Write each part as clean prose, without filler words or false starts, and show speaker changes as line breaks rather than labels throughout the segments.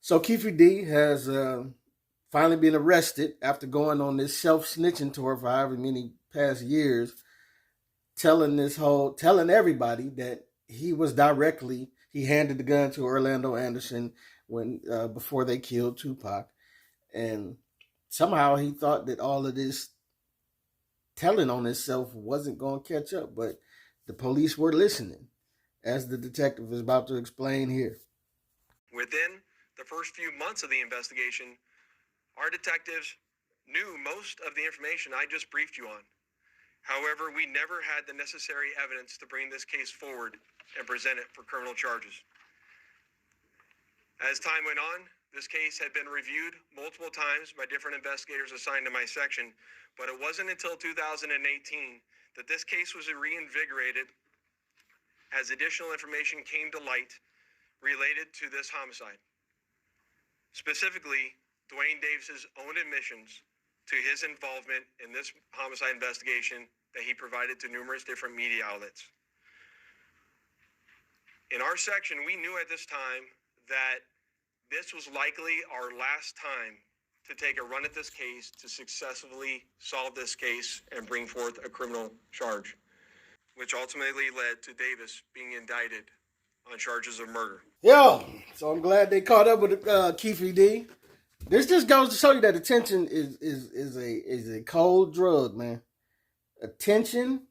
So Keefe D has finally been arrested after going on this self-snitching tour for however many past years, telling everybody that he handed the gun to Orlando Anderson when before they killed Tupac, and somehow he thought that all of this telling on himself wasn't going to catch up, but the police were listening, as the detective is about to explain here.
Within the first few months of the investigation, our detectives knew most of the information I just briefed you on. However, we never had the necessary evidence to bring this case forward and present it for criminal charges. As time went on, this case had been reviewed multiple times by different investigators assigned to my section, but it wasn't until 2018 that this case was reinvigorated as additional information came to light related to this homicide. Specifically, Dwayne Davis's own admissions to his involvement in this homicide investigation that he provided to numerous different media outlets. In our section, we knew at this time that this was likely our last time to take a run at this case to successfully solve this case and bring forth a criminal charge, which ultimately led to Davis being indicted on charges of murder.
Yo, so I'm glad they caught up with Keefe D. This just goes to show you that attention is a cold drug, man. Attention,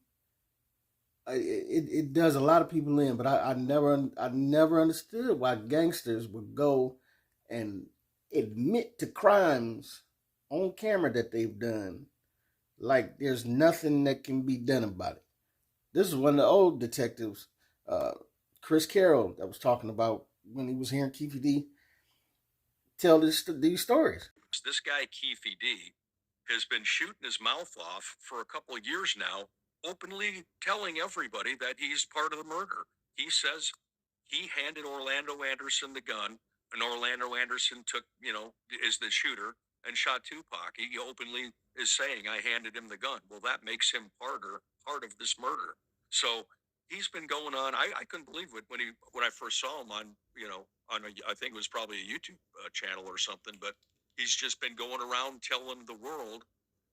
it does a lot of people in, but I never understood why gangsters would go and admit to crimes on camera that they've done, like there's nothing that can be done about it. This is one of the old detectives, Chris Carroll, that was talking about when he was hearing Keefe D tell these stories.
This guy, Keefe D, has been shooting his mouth off for a couple of years now, openly telling everybody that he's part of the murder. He says he handed Orlando Anderson the gun, and Orlando Anderson is the shooter and shot Tupac. He openly is saying, I handed him the gun. Well, that makes him part of this murder. So he's been going on. I couldn't believe it when I first saw him on I think it was probably a YouTube channel or something, but he's just been going around telling the world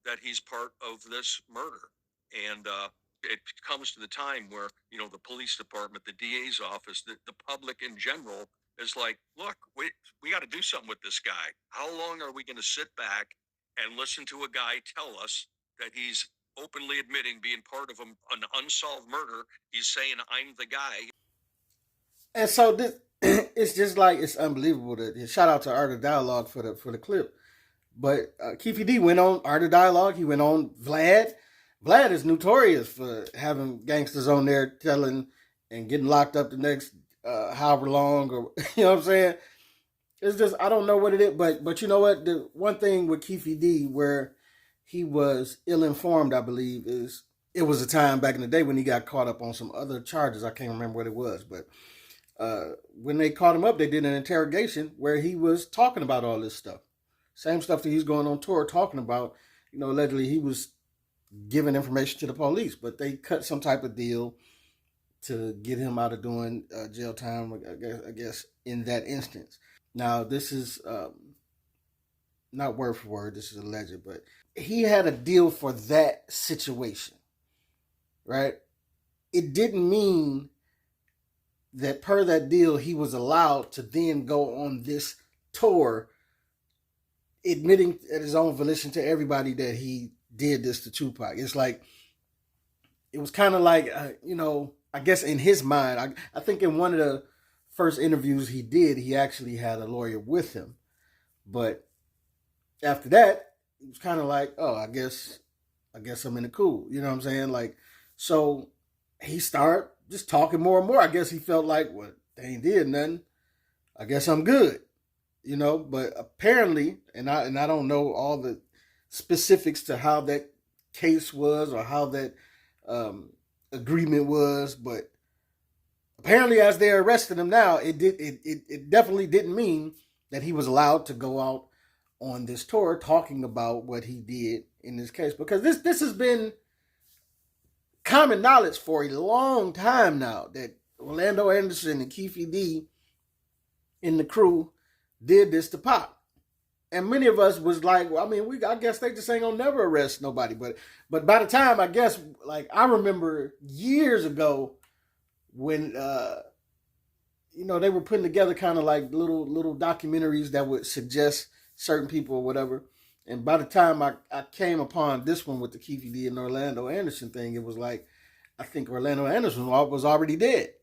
that he's part of this murder. And it comes to the time where, the police department, the DA's office, the public in general is like, look, we got to do something with this guy. How long are we going to sit back and listen to a guy tell us that he's openly admitting being part of an unsolved murder? He's saying, I'm the guy.
And so this, it's just like, it's unbelievable. Shout out to Art of Dialogue for the clip. But Keefe D went on Art of Dialogue. He went on Vlad. Vlad is notorious for having gangsters on there telling and getting locked up the next however long, or you know what I'm saying? It's just, I don't know what it is, but you know what? The one thing with Keefe D where he was ill-informed, I believe, is it was a time back in the day when he got caught up on some other charges. I can't remember what it was, but when they caught him up, they did an interrogation where he was talking about all this stuff. Same stuff that he's going on tour talking about. Allegedly he was giving information to the police, but they cut some type of deal to get him out of doing jail time, I guess, in that instance. Now, this is not word for word, this is alleged, but he had a deal for that situation, right? It didn't mean that per that deal, he was allowed to then go on this tour admitting at his own volition to everybody that he did this to Tupac. It's like, it was kind of like, I guess in his mind, I think in one of the first interviews he did, he actually had a lawyer with him. But after that, it was kind of like, oh, I guess I'm in the cool. You know what I'm saying? Like, so he started just talking more and more. I guess he felt like, well, they ain't did nothing. I guess I'm good. But apparently, and I don't know all the specifics to how that case was or how that agreement was, but apparently as they're arresting him now, it definitely didn't mean that he was allowed to go out on this tour talking about what he did in this case, because this has been common knowledge for a long time now that Orlando Anderson and Keefe D in the crew, did this to Pop. And many of us was like, well, I mean, I guess they just ain't gonna never arrest nobody. But by the time, I guess, like, I remember years ago when they were putting together kind of like little documentaries that would suggest certain people or whatever. And by the time I came upon this one with the Keefe D and Orlando Anderson thing, it was like, I think Orlando Anderson was already dead.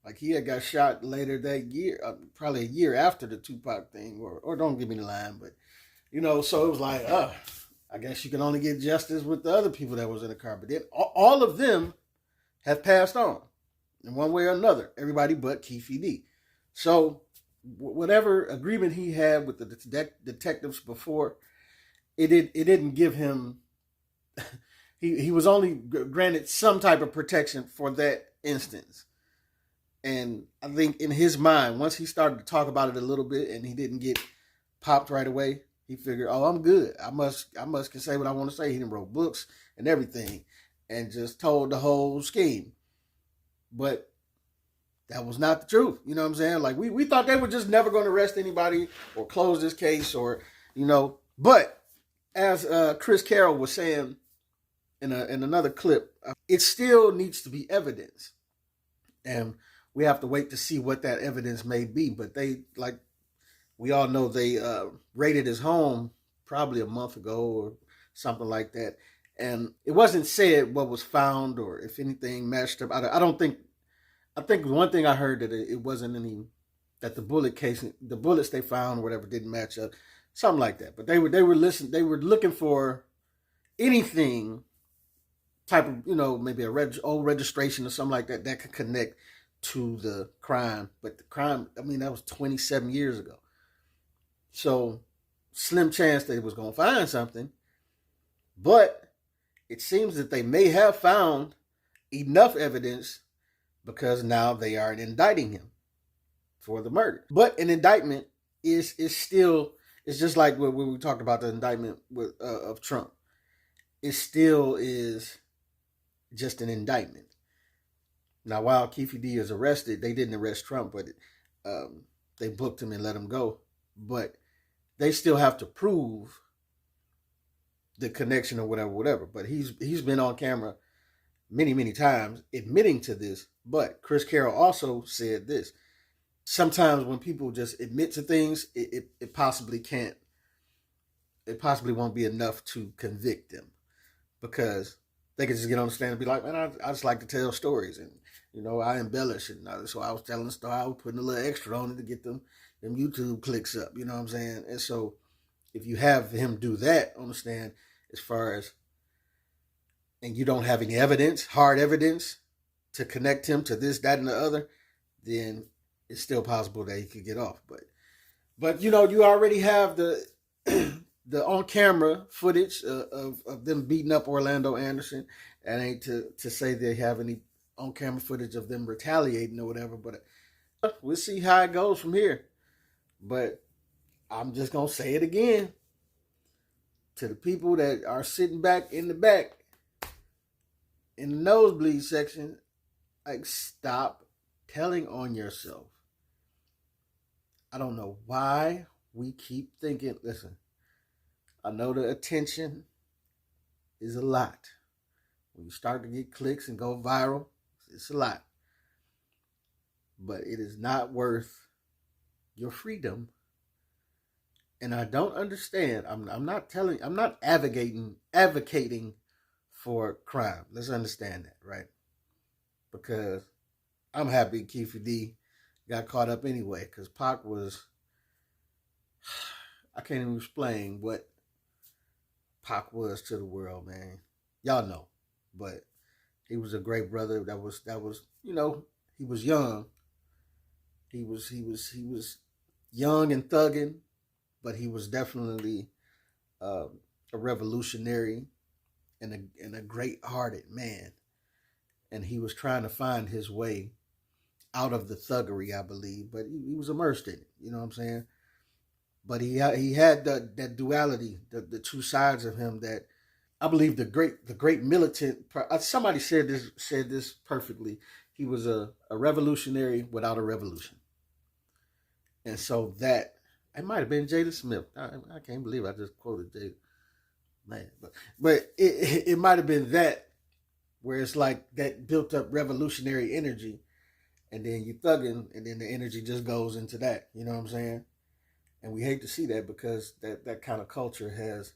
Like, he had got shot later that year, probably a year after the Tupac thing, or don't give me the line, but, so it was like, I guess you can only get justice with the other people that was in the car. But then all of them have passed on in one way or another, everybody but Keefe D. So whatever agreement he had with the detectives before, it didn't give him, he was only granted some type of protection for that instance. And I think in his mind, once he started to talk about it a little bit and he didn't get popped right away, he figured, oh, I'm good. I must can say what I want to say. He done wrote books and everything and just told the whole scheme. But that was not the truth. You know what I'm saying? Like, we thought they were just never going to arrest anybody or close this case or, But as Chris Carroll was saying in another clip, it still needs to be evidence. And we have to wait to see what that evidence may be. But they, like, we all know they raided his home probably a month ago or something like that. And it wasn't said what was found or if anything matched up. I think one thing I heard that it wasn't that the bullets they found or whatever didn't match up. Something like that. But they were looking for anything type of, maybe old registration or something like that could connect to the crime. But the crime, I mean, that was 27 years ago. So slim chance they was going to find something. But it seems that they may have found enough evidence because now they are indicting him for the murder. But an indictment is still, it's just like when we talked about the indictment of Trump. It still is just an indictment. Now, while Keefe D is arrested, they didn't arrest Trump, but they booked him and let him go. But they still have to prove the connection or whatever. But he's been on camera many, many times admitting to this. But Chris Carroll also said this. Sometimes when people just admit to things, it possibly can't. It possibly won't be enough to convict them because they can just get on the stand and be like, man, I just like to tell stories and, I embellish it. So I was telling the story, I was putting a little extra on it to get them YouTube clicks up, you know what I'm saying? And so if you have him do that on the stand as far as, and you don't have any evidence, hard evidence to connect him to this, that, and the other, then it's still possible that he could get off. But you already have the on-camera footage of them beating up Orlando Anderson. And ain't to say they have any on-camera footage of them retaliating or whatever, but we'll see how it goes from here. But I'm just going to say it again. To the people that are sitting back in the nosebleed section, like, stop telling on yourself. I don't know why we keep thinking, listen, I know the attention is a lot. When you start to get clicks and go viral, it's a lot. But it is not worth your freedom. And I don't understand. I'm not advocating for crime. Let's understand that, right? Because I'm happy Keefe D got caught up anyway. Because Pac was, I can't even explain what Pac was to the world, man. Y'all know. But he was a great brother. That was, he was young. He was young and thugging, but he was definitely a revolutionary and a great-hearted man. And he was trying to find his way out of the thuggery, I believe. But he was immersed in it, you know what I'm saying? But he had that duality, the two sides of him that I believe the great militant. Somebody said this perfectly. He was a revolutionary without a revolution, and so that It might have been Jada Smith. I can't believe I just quoted Jada. Man, but it might have been that where it's like that built up revolutionary energy, and then you thugging, and then the energy just goes into that. You know what I'm saying? And we hate to see that because that kind of culture has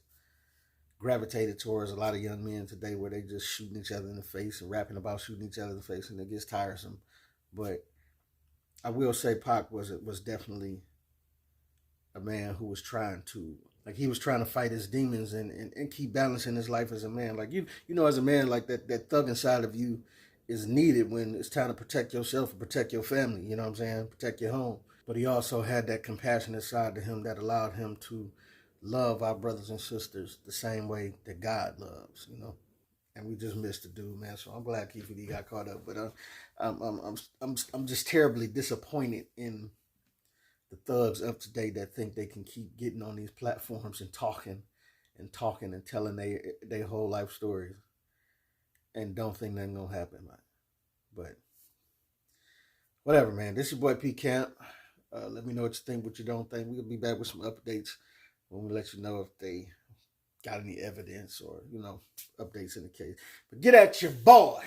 gravitated towards a lot of young men today, where they just shooting each other in the face and rapping about shooting each other in the face, and it gets tiresome. But I will say Pac was definitely a man who was trying to, like, he was trying to fight his demons and keep balancing his life as a man. Like, you know, as a man, like that thug inside of you is needed when it's time to protect yourself and protect your family, you know what I'm saying? Protect your home. But he also had that compassionate side to him that allowed him to love our brothers and sisters the same way that God loves, you know. And we just missed the dude, man. So I'm glad Keefe D got caught up. But I'm just terribly disappointed in the thugs of today that think they can keep getting on these platforms and talking and telling their whole life stories and don't think nothing gonna happen, man. But whatever, man. This is your boy P Camp. Let me know what you think, what you don't think. We'll be back with some updates when we let you know if they got any evidence or, you know, updates in the case. But get at your boy.